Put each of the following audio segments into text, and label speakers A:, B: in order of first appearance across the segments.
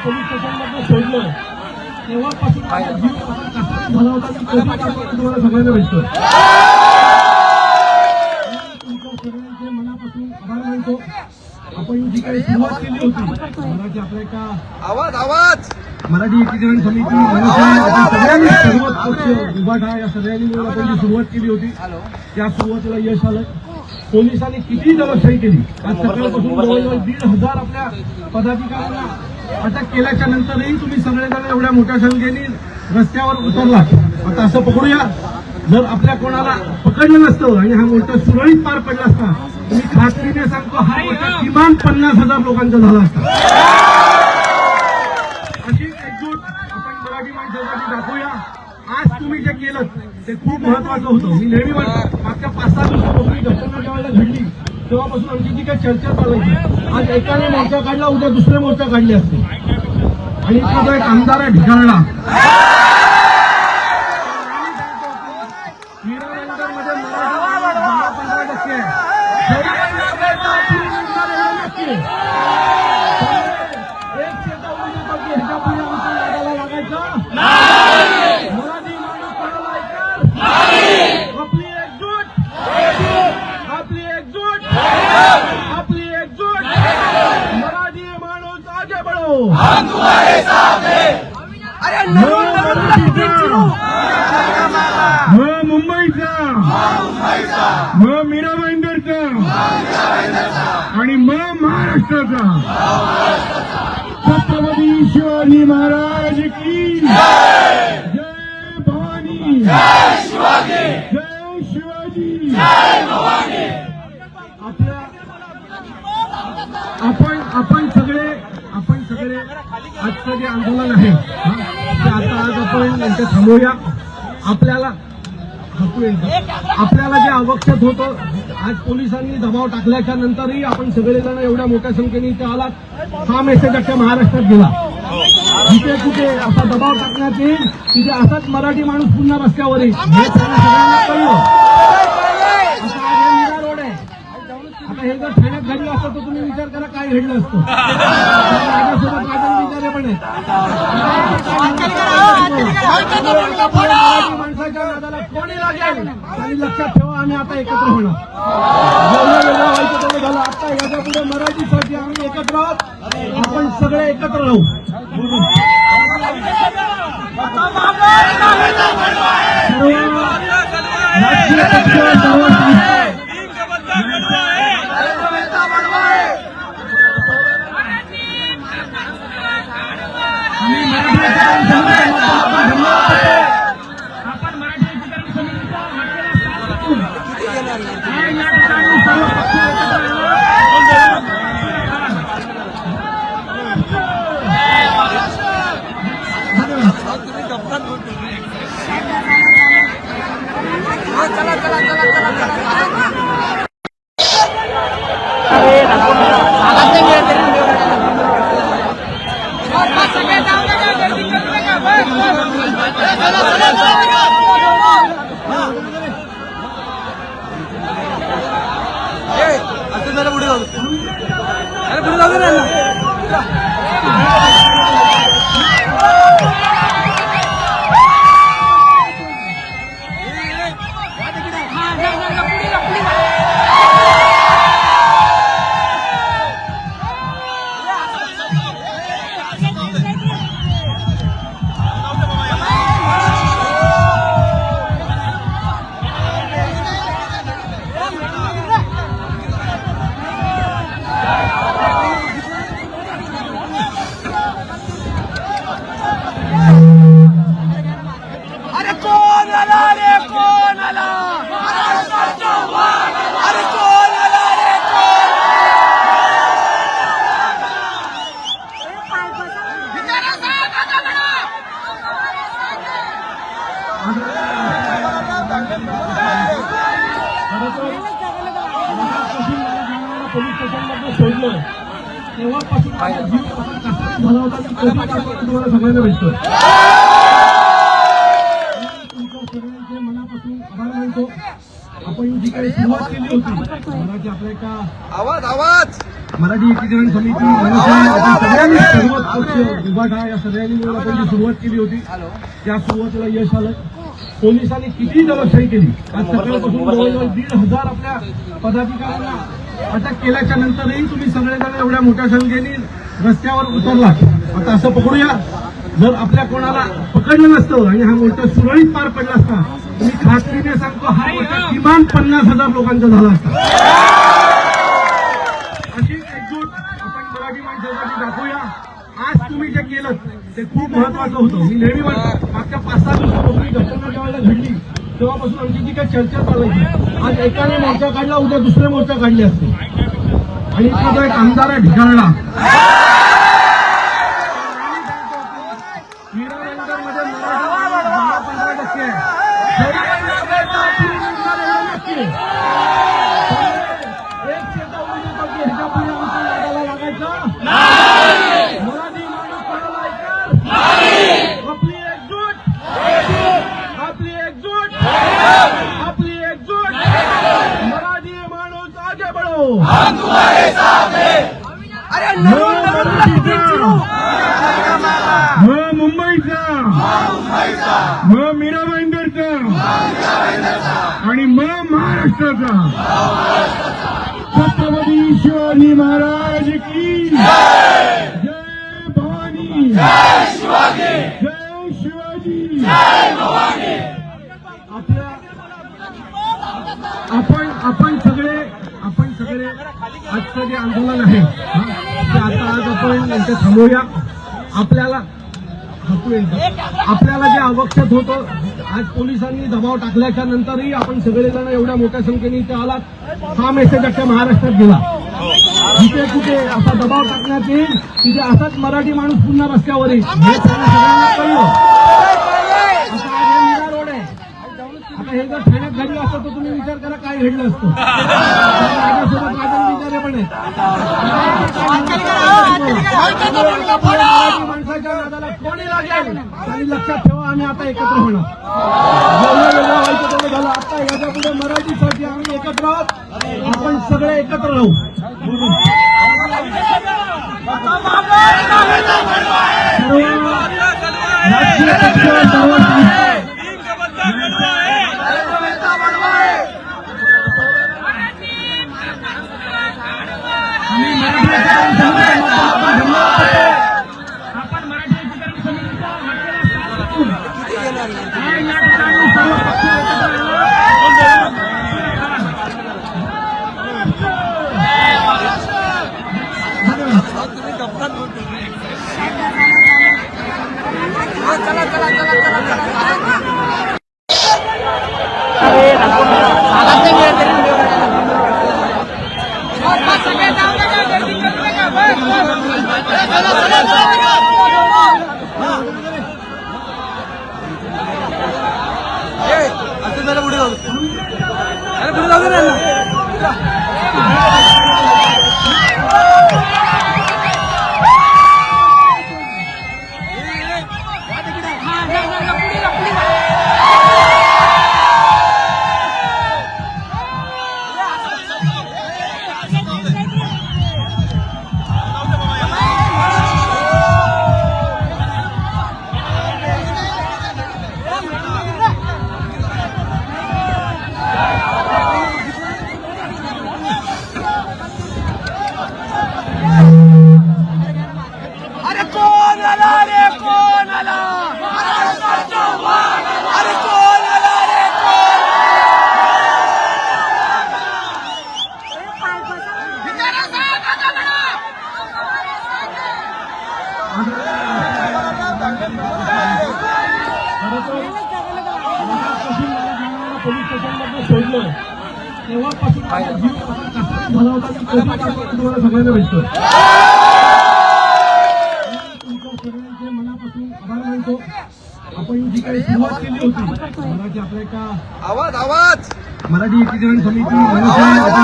A: Police स्टेशनमध्ये सोडलं तेव्हापासून जीव कसा झाला होता की तुम्हाला सगळ्यांना भेटतोय. तुमच्या सगळ्यांचे मनापासून आभार मानतो. आपण जी काही सुरुवात केली होती मराठी आपल्या एका मराठी एकीकरण समिती सगळ्यांनी सर्वच पक्ष विभाग या सगळ्यांनी मिळून आपण जी सुरुवात केली होती त्या सुरुवातीला यश आलं. पोलिसांनी किती दलशाही केली. आज सकाळपासून जवळजवळ 1,500 आपल्या पदाधिकाऱ्यांना अटक केल्याच्या नंतरही तुम्ही सगळेजण एवढ्या मोठ्या संख्येने रस्त्यावर उतरला. आता असं पकडूया जर आपल्या कोणाला पकडलं नसतं आणि हा मोर्चा सुरळीत पार पडला असता मी खात्रीने सांगतो हा मोर्चा किमान 50,000 लोकांचा झाला असता. अशी एकजूट आपण मराठी माणसासाठी दाखवूया. आज तुम्ही जे केलं ते खूप महत्वाचं होतं. मी नेहमी म्हणतो मागच्या 5-6 दिवसापासून घटना जेव्हा घडली तेव्हापासून आमची जी काही चर्चा चालायची आज एकाने मोर्चा काढला उद्या दुसरे मोर्चा काढले असते आणि इथला जो एक आमदार आहे ढिगाळला हीरानगरमध्ये मराठी 10-15% मुंबईचा मीरा भाईंदरचा आणि महाराष्ट्राचा छत्रपती शिवाजी महाराज की जय भवानी जय शिवाजी. आपण सगळे आजचं जे आंदोलन आहे ते आज आपण यांचं थांबवूया. आपल्याला जे आवश्यक होतं आज पोलिसांनी दबाव टाकल्याच्या नंतरही आपण सगळेजण एवढ्या मोठ्या संख्येने इथे आलात. हा मेसेज अख्ख्या महाराष्ट्रात गेला. जिथे कुठे असा दबाव टाकण्यात येईल तिथे असाच मराठी माणूस पुन्हा रस्त्यावर येईल हे सगळ्यांना कळलं. आता आज हे मीरा रोड आहे. आता हे जर ठाण्यात घडलं असतं तर तुम्ही विचार करा काय घडलं असतं. माझ्यासोबत माझे विचारे पण आहेत. माणसाच्या नादाला कोणी लागेल आणि लक्षात ठेवा आम्ही आता एकत्र होणार. जेवढं वेगळं व्हायचं तेवढं झालं. आता याच्या पुढे मराठीसाठी आम्ही एकत्र आहोत. आपण सगळे एकत्र राहू. राजकीय पक्ष सर्व पोलीस स्टेशनमध्ये सोडलं तेव्हापासून जीव कसा झाला होता की तुम्हाला सगळ्यांना भेटतोय. तुमच्या सगळ्यांचे मनापासून आभार मानतो. आपण जी काही सुरुवात केली होती मराठी आपल्या एका मराठी एकीकरण समिती मनसे सगळ्यांनी सर्व पक्ष विभाग आहे या सगळ्यांनी मिळून आपण जी सुरुवात केली होती त्या सुरुवातीला यश आलं. पोलिसांनी किती दलशाही केली. आज सकाळपासून जवळजवळ 1,500 आपल्या पदाधिकाऱ्यांना अटक केल्याच्या नंतरही तुम्ही सगळेजण एवढ्या मोठ्या संख्येने रस्त्यावर उतरला. आता असं पकडूया, जर आपल्या कोणाला पकडलं नसतं आणि हा मोर्चा सुरळीत पार पडला असता, मी खात्रीने सांगतो हा मोर्चा किमान 50,000 लोकांचा झाला असता. अशी एकजूट आपण मराठी माणसासाठी दाखवूया. आज तुम्ही जे केलं ते खूप महत्वाचं होतं. मी नेहमी म्हणतो, मागच्या 5-6 दिवसापासून घटना जेव्हा घडली तेव्हापासून आमची जी काही चर्चा चालायची, आज एकाने मोर्चा काढला, उद्या दुसरे मोर्चा काढले असते. आणि इथला जो एक आमदार आहे ढिगाळला, मध्ये 15% आहे. आपली एकजूट मराठी माणूस आगे बढ़ो. मुंबईचा मीरा भाईंदरचा आणि महाराष्ट्राचा छत्रपती शिवाजी महाराज की जय. भवानी जय शिवाजी. आपण सगळे आजचं जे आंदोलन आहे ते आता आज आपण यांचं थांबवूया. आपल्याला जे आवश्यक होतं, आज पोलिसांनी दबाव टाकल्याच्या नंतरही आपण सगळेजण एवढ्या मोठ्या संख्येने इथे आलात. हा मेसेज अख्ख्या महाराष्ट्रात गेला. जिथे कुठे असा दबाव टाकण्यात येईल तिथे असाच मराठी माणूस पुन्हा रस्त्यावर येईल हे सगळ्यांना कळलं. आता आज हे मीरा रोड आहे. आता हे जर ठाण्यात घडलं असतं तर तुम्ही विचार करा काय घडलं असतं. माझ्यासोबत राजन विचारे पण आहेत. मराठी माणसाच्या नादाला कोणी लागेल आणि लक्षात ठेवा, आम्ही आता एकत्र होणार. जेवढं वेगळं व्हायचं तेवढं झालं. आता याच्या पुढे मराठीसाठी आम्ही एकत्र आहोत. आपण सगळे एकत्र राहू. राजकीय पक्ष सर्व पोलीस स्टेशनमध्ये सोडलं तेव्हापासून जीव कसा झाला होता तुम्हाला सगळ्यांना भेटतो. तुमच्या सगळ्यांचे मनापासून आभार मानतो. आपण जी काही सुरुवात केली होती मराठी आपल्या एका मराठी एकीकरण समिती मनसे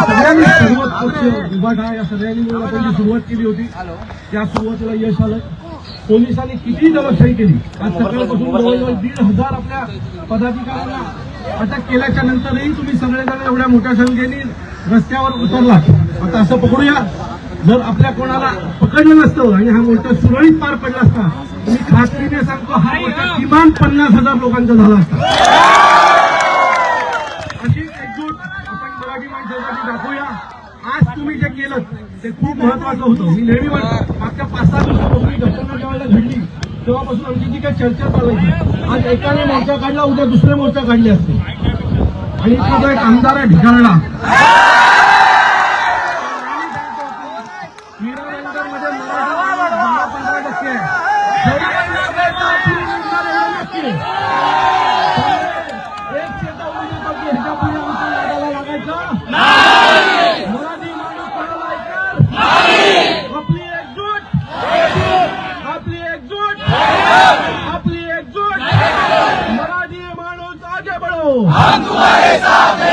A: सगळ्यांनी सर्व पक्ष विभाग आहे या सगळ्यांनी मिळून आपण जी सुरुवात केली होती त्या सुरुवातीला यश आलं. पोलिसांनी किती दलशाही केली. आज सकाळपासून जवळजवळ 1,500 आपल्या पदाधिकाऱ्यांना अटक केल्याच्या नंतरही तुम्ही सगळेजण एवढ्या मोठ्या संख्येने रस्त्यावर उतरला. आता असं पकडूया, जर आपल्या कोणाला पकडलं नसतं आणि हा मोर्चा सुरळीत पार पडला असता, मी खात्रीने सांगतो हा मोर्चा किमान 50,000 लोकांचा झाला असता. अशी एकजूट आपण मराठी माणसासाठी दाखवूया. आज तुम्ही जे केलं ते खूप महत्वाचं होतं. मी नेहमी म्हणतो, मागच्या 5-6 दिवसापासून घटना जेव्हा घडली तेव्हापासून आमची जी काही चर्चा चालायची, आज एकाने मोर्चा काढला, उद्या दुसरे मोर्चा काढले असते. आणि इथला जो एक आमदार आहे ढिगाळला, मध्ये मराठी 10-15% आपली एकजूट मराठी माणूस आगे बढ़ो, हम तुम्हारे साथ